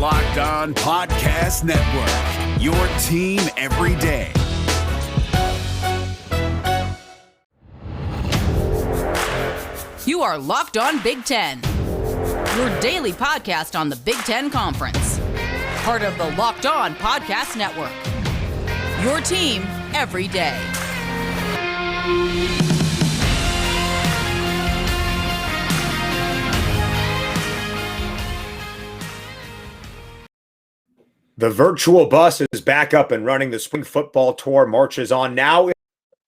Locked On Podcast Network, your team every day. You are Locked On Big Ten, your daily podcast on the Big Ten Conference. Part of the Locked On Podcast Network, your team every day. The virtual bus is back up and running. The spring football tour marches on now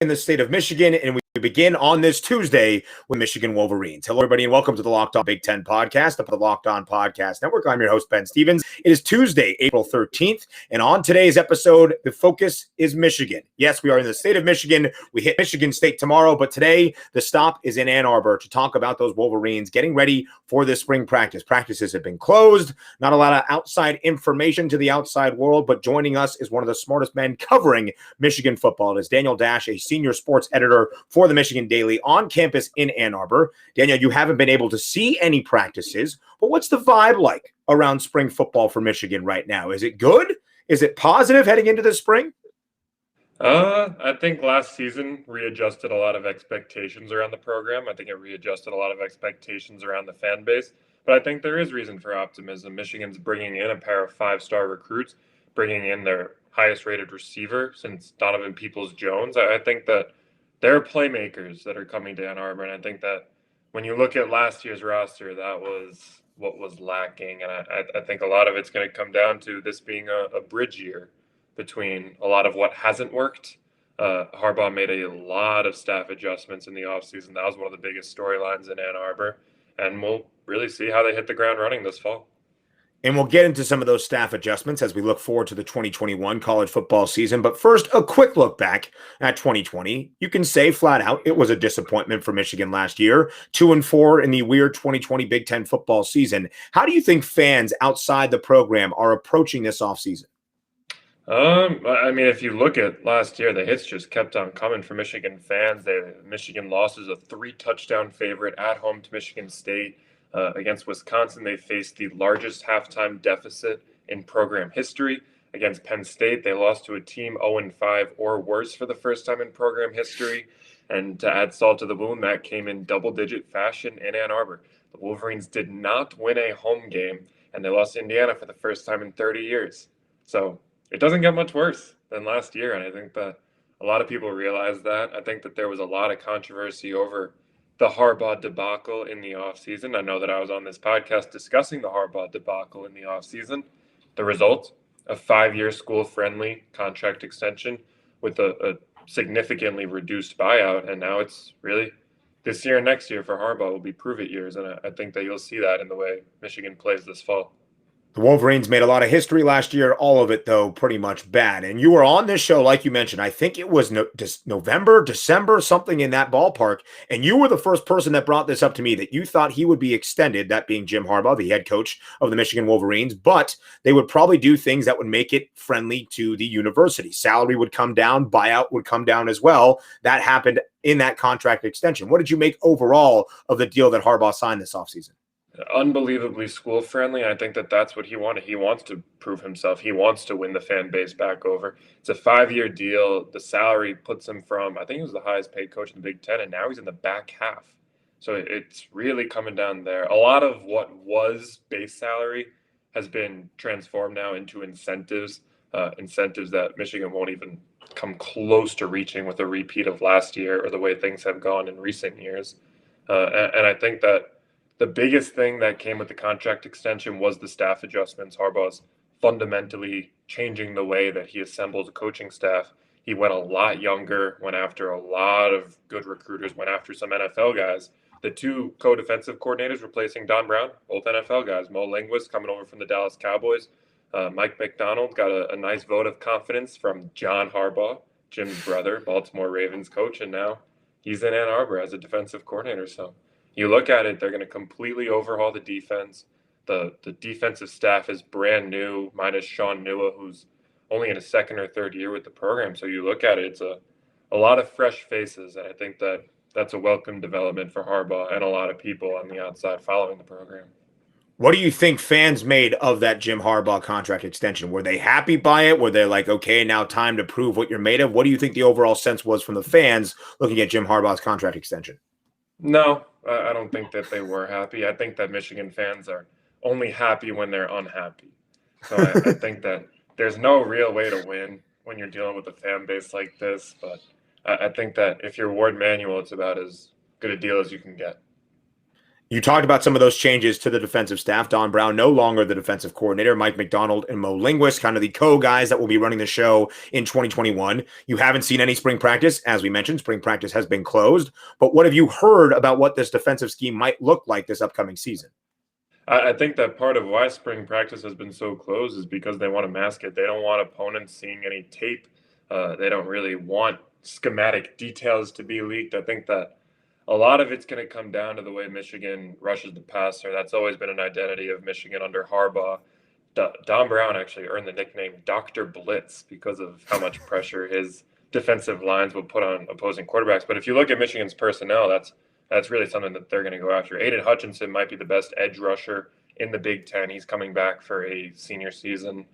in the state of Michigan, and we begin on this Tuesday with Michigan Wolverines. Hello, everybody, and welcome to the Locked On Big Ten podcast of the Locked On Podcast Network. I'm your host, Ben Stevens. It is Tuesday, April 13th, and on today's episode, the focus is Michigan. Yes, we are in the state of Michigan. We hit Michigan State tomorrow, but today the stop is in Ann Arbor to talk about those Wolverines getting ready for this spring practice. Practices have been closed. Not a lot of outside information to the outside world, but joining us is one of the smartest men covering Michigan football. It is Daniel Dash, a senior sports editor for the Michigan Daily on campus in Ann Arbor. Daniel, you haven't been able to see any practices, but what's the vibe like around spring football for Michigan right now? Is it good? Is it positive heading into the spring? I think last season readjusted a lot of expectations around the program. I think it readjusted a lot of expectations around the fan base, but I think there is reason for optimism. Michigan's bringing in a pair of five-star recruits, bringing in their highest rated receiver since Donovan Peoples-Jones. I think that there are playmakers that are coming to Ann Arbor, and I think that when you look at last year's roster, that was what was lacking, and I think a lot of it's going to come down to this being a bridge year between a lot of what hasn't worked. Harbaugh made a lot of staff adjustments in the offseason. That was one of the biggest storylines in Ann Arbor, and we'll really see how they hit the ground running this fall. And we'll get into some of those staff adjustments as we look forward to the 2021 college football season. But first, a quick look back at 2020. You can say flat out it was a disappointment for Michigan last year, 2-4 in the weird 2020 Big Ten football season. How do you think fans outside the program are approaching this offseason? I mean, if you look at last year, the hits just kept on coming for Michigan fans. Michigan lost as a 3-touchdown favorite at home to Michigan State. Against Wisconsin, they faced the largest halftime deficit in program history. Against Penn State, they lost to a team 0-5 or worse for the first time in program history. And to add salt to the wound, that came in double-digit fashion in Ann Arbor. The Wolverines did not win a home game, and they lost to Indiana for the first time in 30 years. So it doesn't get much worse than last year, and I think that a lot of people realize that. I think that there was a lot of controversy over the Harbaugh debacle in the offseason. I know that I was on this podcast discussing the Harbaugh debacle in the offseason. The result, a 5-year school-friendly contract extension with a significantly reduced buyout, and now it's really this year and next year for Harbaugh will be prove-it years, and I think that you'll see that in the way Michigan plays this fall. The Wolverines made a lot of history last year, all of it, though, pretty much bad. And you were on this show, like you mentioned, I think it was November, December, something in that ballpark. And you were the first person that brought this up to me, that you thought he would be extended, that being Jim Harbaugh, the head coach of the Michigan Wolverines, but they would probably do things that would make it friendly to the university. Salary would come down, buyout would come down as well. That happened in that contract extension. What did you make overall of the deal that Harbaugh signed this offseason? Unbelievably school friendly. I think that that's what he wanted. He wants to prove himself. He wants to win the fan base back over. It's a 5-year deal. The salary puts him from, I think he was the highest paid coach in the Big Ten, and now he's in the back half. So it's really coming down there. A lot of what was base salary has been transformed now into incentives, incentives that Michigan won't even come close to reaching with a repeat of last year or the way things have gone in recent years. And I think that the biggest thing that came with the contract extension was the staff adjustments. Harbaugh's fundamentally changing the way that he assembles a coaching staff. He went a lot younger, went after a lot of good recruiters, went after some NFL guys. The two co-defensive coordinators replacing Don Brown, both NFL guys. Mo Linguist coming over from the Dallas Cowboys. Mike McDonald got a nice vote of confidence from John Harbaugh, Jim's brother, Baltimore Ravens coach, and now he's in Ann Arbor as a defensive coordinator. So you look at it, they're going to completely overhaul the defense. The defensive staff is brand new, minus Sean Nua, who's only in his second or third year with the program. So you look at it, it's a lot of fresh faces, and I think that's a welcome development for Harbaugh and a lot of people on the outside following the program. What do you think fans made of that Jim Harbaugh contract extension? Were they happy by it? Were they like, okay, now time to prove what you're made of? What do you think the overall sense was from the fans looking at Jim Harbaugh's contract extension? No, I don't think that they were happy. I think that Michigan fans are only happy when they're unhappy. So I think that there's no real way to win when you're dealing with a fan base like this. But I think that if you're Ward Manuel, it's about as good a deal as you can get. You talked about some of those changes to the defensive staff. Don Brown, no longer the defensive coordinator. Mike McDonald and Mo Linguist, kind of the co-guys that will be running the show in 2021. You haven't seen any spring practice. As we mentioned, spring practice has been closed. But what have you heard about what this defensive scheme might look like this upcoming season? I think that part of why spring practice has been so closed is because they want to mask it. They don't want opponents seeing any tape. They don't really want schematic details to be leaked. I think that a lot of it's going to come down to the way Michigan rushes the passer. That's always been an identity of Michigan under Harbaugh. Don Brown actually earned the nickname Dr. Blitz because of how much pressure his defensive lines will put on opposing quarterbacks. But if you look at Michigan's personnel, that's really something that they're going to go after. Aiden Hutchinson might be the best edge rusher in the Big Ten. He's coming back for a senior season.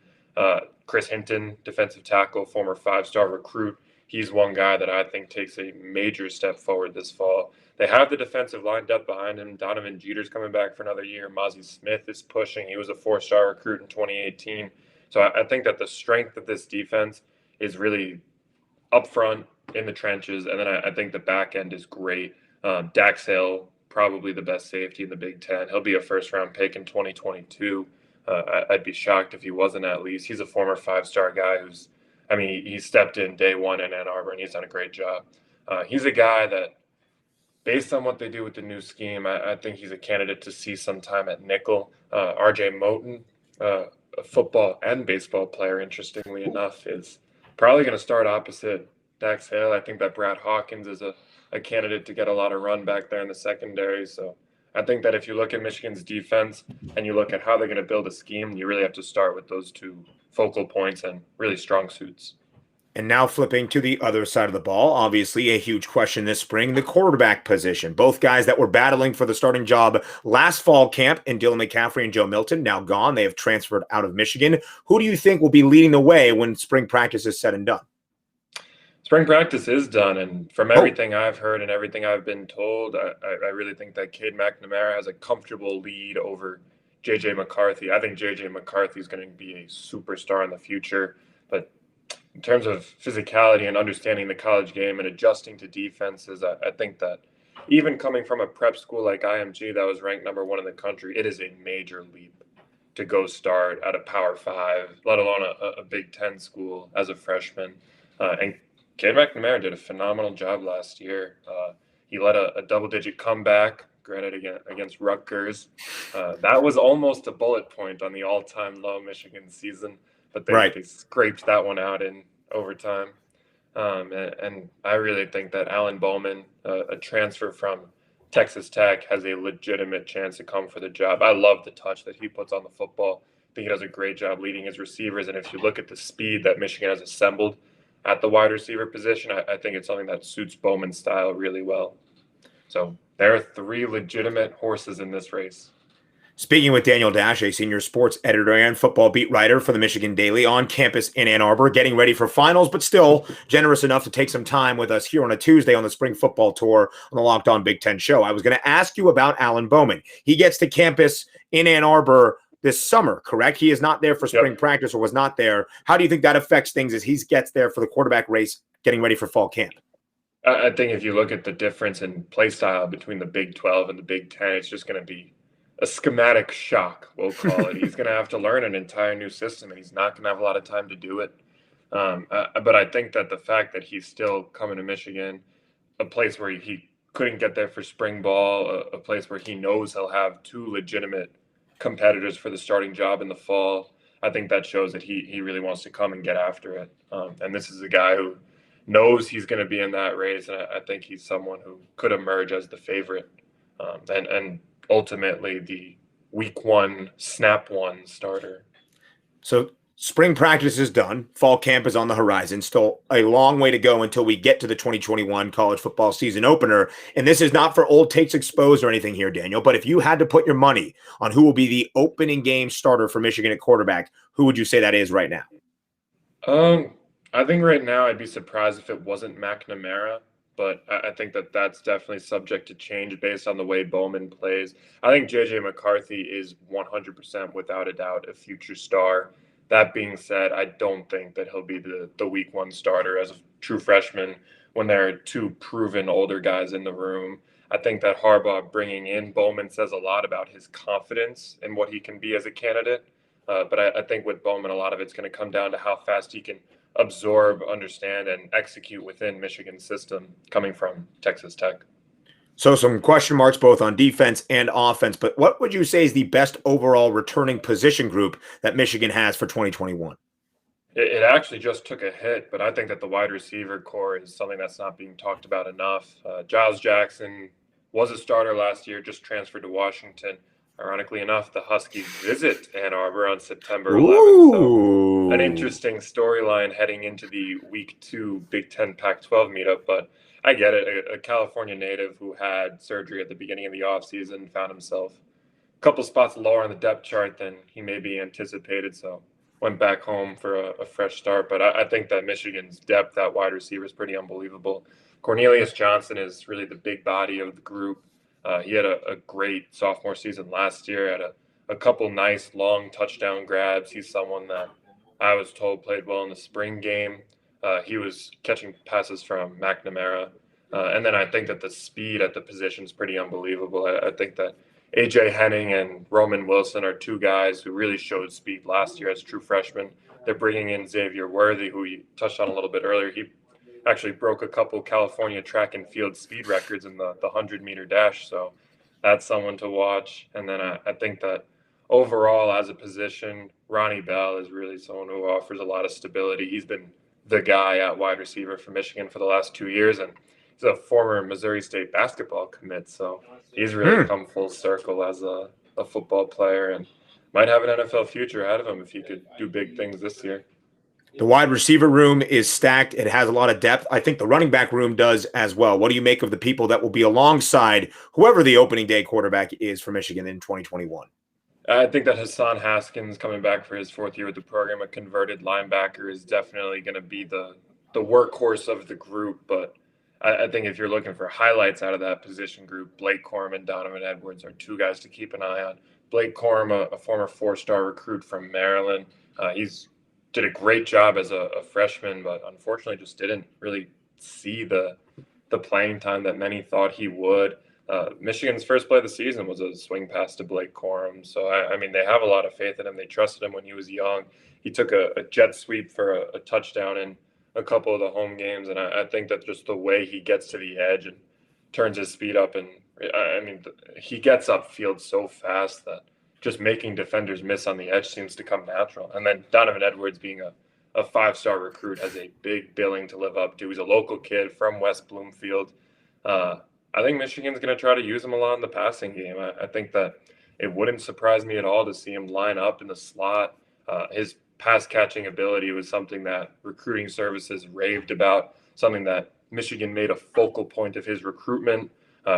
Chris Hinton, defensive tackle, former five-star recruit. He's one guy that I think takes a major step forward this fall. They have the defensive line depth behind him. Donovan Jeter's coming back for another year. Mozzie Smith is pushing. He was a four-star recruit in 2018. So I think that the strength of this defense is really up front in the trenches, and then I think the back end is great. Dax Hill, probably the best safety in the Big Ten. He'll be a first-round pick in 2022. I'd be shocked if he wasn't at least. He's a former five-star guy he stepped in day one in Ann Arbor, and he's done a great job. He's a guy that, based on what they do with the new scheme, I think he's a candidate to see some time at nickel. R.J. Moten, a football and baseball player, interestingly enough, is probably going to start opposite Dax Hill. I think that Brad Hawkins is a candidate to get a lot of run back there in the secondary. So I think that if you look at Michigan's defense and you look at how they're going to build a scheme, you really have to start with those two focal points and really strong suits. And now flipping to the other side of the ball, obviously a huge question this spring, the quarterback position. Both guys that were battling for the starting job last fall camp in Dylan McCaffrey and Joe Milton, now gone. They have transferred out of Michigan. Who do you think will be leading the way when spring practice is said and done? Spring practice is done, and from everything I've heard and everything I've been told, I really think that Cade McNamara has a comfortable lead over J.J. McCarthy. I think J.J. McCarthy is going to be a superstar in the future, but in terms of physicality and understanding the college game and adjusting to defenses, I think that even coming from a prep school like IMG that was ranked number 1 in the country, it is a major leap to go start at a Power 5, let alone a Big Ten school as a freshman. And Cade McNamara did a phenomenal job last year. He led a double-digit comeback, granted against Rutgers. That was almost a bullet point on the all-time low Michigan season, but they scraped that one out in overtime. And I really think that Alan Bowman, a transfer from Texas Tech, has a legitimate chance to come for the job. I love the touch that he puts on the football. I think he does a great job leading his receivers. And if you look at the speed that Michigan has assembled at the wide receiver position, I think it's something that suits Bowman's style really well. So there are 3 legitimate horses in this race. Speaking with Daniel Dash, a senior sports editor and football beat writer for the Michigan Daily, on campus in Ann Arbor, getting ready for finals, but still generous enough to take some time with us here on a Tuesday on the spring football tour on the Locked On Big Ten show. I was going to ask you about Alan Bowman. He gets to campus in Ann Arbor this summer, correct? He is not there for spring practice, or was not there. How do you think that affects things as he gets there for the quarterback race, getting ready for fall camp? I think if you look at the difference in play style between the Big 12 and the Big 10, it's just going to be a schematic shock, we'll call it. He's going to have to learn an entire new system, and he's not going to have a lot of time to do it. But I think that the fact that he's still coming to Michigan, a place where he couldn't get there for spring ball, a place where he knows he'll have 2 legitimate competitors for the starting job in the fall, I think that shows that he really wants to come and get after it. And this is a guy who knows he's going to be in that race, and I think he's someone who could emerge as the favorite. And ultimately the week 1, snap 1 starter. So Spring practice is done. Fall camp is on the horizon. Still a long way to go until we get to the 2021 college football season opener. And this is not for old takes exposed or anything here, Daniel. But if you had to put your money on who will be the opening game starter for Michigan at quarterback, who would you say that is right now? I think right now I'd be surprised if it wasn't McNamara, but I think that that's definitely subject to change based on the way Bowman plays. I think J.J. McCarthy is 100% without a doubt a future star. That being said, I don't think that he'll be the week one starter as a true freshman when there are two proven older guys in the room. I think that Harbaugh bringing in Bowman says a lot about his confidence in what he can be as a candidate. But I think with Bowman, a lot of it's going to come down to how fast he can absorb, understand, and execute within Michigan's system coming from Texas Tech. So some question marks both on defense and offense, but what would you say is the best overall returning position group that Michigan has for 2021? It actually just took a hit, but I think that the wide receiver core is something that's not being talked about enough. Giles Jackson was a starter last year, just transferred to Washington. Ironically enough, the Huskies visit Ann Arbor on September 11th. So an interesting storyline heading into the Week 2 Big Ten Pac-12 meetup. But I get it. A California native who had surgery at the beginning of the offseason found himself a couple spots lower on the depth chart than he maybe anticipated. So went back home for a fresh start. But I think that Michigan's depth at wide receiver is pretty unbelievable. Cornelius Johnson is really the big body of the group. He had a great sophomore season last year, had a couple nice long touchdown grabs. He's someone that I was told played well in the spring game. He was catching passes from McNamara. And then I think that the speed at the position is pretty unbelievable. I think that A.J. Henning and Roman Wilson are two guys who really showed speed last year as true freshmen. They're bringing in Xavier Worthy, who you touched on a little bit earlier. He actually broke a couple California track and field speed records in the 100-meter dash. So that's someone to watch. And then I think that overall as a position, Ronnie Bell is really someone who offers a lot of stability. He's been the guy at wide receiver for Michigan for the last 2 years, and he's a former Missouri State basketball commit. So he's really come full circle as a football player and might have an NFL future ahead of him if he could do big things this year. The wide receiver room is stacked. It has a lot of depth. I think the running back room does as well. What do you make of the people that will be alongside whoever the opening day quarterback is for Michigan in 2021? I think that Hassan Haskins coming back for his fourth year with the program, a converted linebacker, is definitely going to be the workhorse of the group. But I think if you're looking for highlights out of that position group, Blake Corum and Donovan Edwards are two guys to keep an eye on. Blake Corum, a former four-star recruit from Maryland. He's did a great job as a freshman, but unfortunately just didn't really see the playing time that many thought he would. Michigan's first play of the season was a swing pass to Blake Corum. So, I mean, they have a lot of faith in him. They trusted him when he was young. He took a jet sweep for a touchdown in a couple of the home games, and I think that just the way he gets to the edge and turns his speed up, and I mean, he gets upfield so fast that just making defenders miss on the edge seems to come natural. And then Donovan Edwards being a five-star recruit has a big billing to live up to. He's a local kid from West Bloomfield. I think Michigan's going to try to use him a lot in the passing game. I think that it wouldn't surprise me at all to see him line up in the slot. His pass-catching ability was something that recruiting services raved about, something that Michigan made a focal point of his recruitment.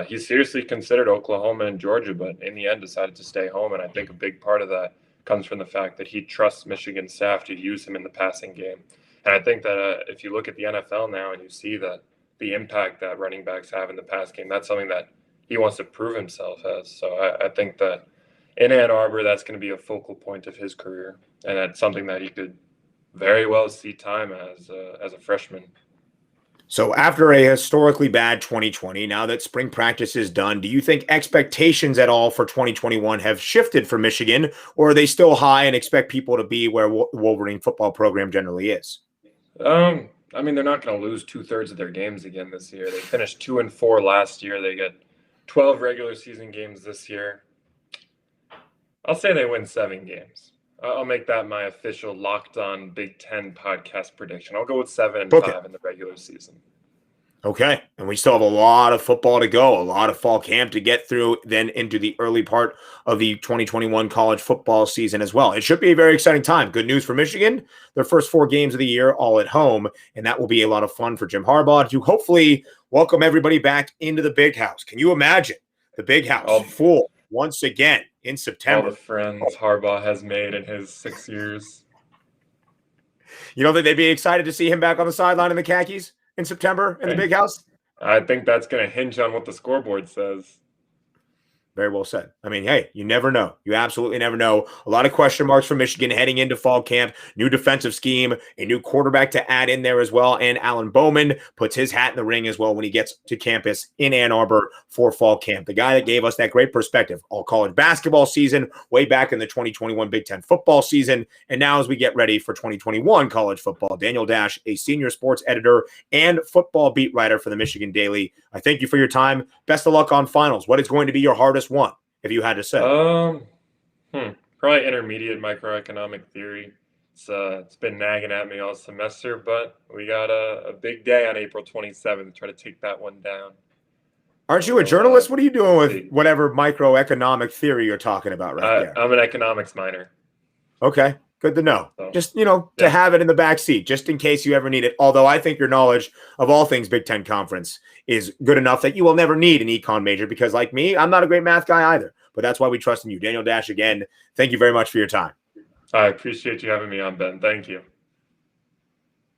He seriously considered Oklahoma and Georgia, but in the end decided to stay home. And I think a big part of that comes from the fact that he trusts Michigan staff to use him in the passing game. And I think that if you look at the NFL now and you see that the impact that running backs have in the pass game, that's something that he wants to prove himself as. So I think that in Ann Arbor, that's going to be a focal point of his career. And that's something that he could very well see time as a freshman. So after a historically bad 2020, now that spring practice is done, do you think expectations at all for 2021 have shifted for Michigan, or are they still high and expect people to be where Wolverine football program generally is? I mean, they're not going to lose 2/3 of their games again this year. They finished 2-4 last year. They get 12 regular season games this year. I'll say they win 7 games. I'll make that my official Locked On Big Ten podcast prediction. I'll go with 7-5 in the regular season. Okay. And we still have a lot of football to go, a lot of fall camp to get through, then into the early part of the 2021 college football season as well. It should be a very exciting time. Good news for Michigan. Their first 4 games of the year, all at home. And that will be a lot of fun for Jim Harbaugh to hopefully welcome everybody back into the big house. Can you imagine the big house full once again in September? All the friends Harbaugh has made in his 6 years. You don't think they'd be excited to see him back on the sideline in the khakis in September in the big house? I think that's going to hinge on what the scoreboard says. Very well said. I mean, hey, you never know. You absolutely never know. A lot of question marks for Michigan heading into fall camp. New defensive scheme, a new quarterback to add in there as well. And Alan Bowman puts his hat in the ring as well when he gets to campus in Ann Arbor for fall camp. The guy that gave us that great perspective all college basketball season, way back in the 2021 Big Ten football season. And now as we get ready for 2021 college football, Daniel Dash, a senior sports editor and football beat writer for the Michigan Daily. I thank you for your time. Best of luck on finals. What is going to be your hardest one, if you had to say? Probably intermediate microeconomic theory. It's been nagging at me all semester, but we got a big day on April 27th to try to take that one down. Aren't you a journalist? What are you doing with whatever microeconomic theory you're talking about right there? I'm an economics minor. Okay, good to know. Just, to have it in the back seat, just in case you ever need it. Although I think your knowledge of all things Big Ten Conference is good enough that you will never need an econ major because, like me, I'm not a great math guy either. But that's why we trust in you. Daniel Dash, again, thank you very much for your time. I appreciate you having me on, Ben. Thank you.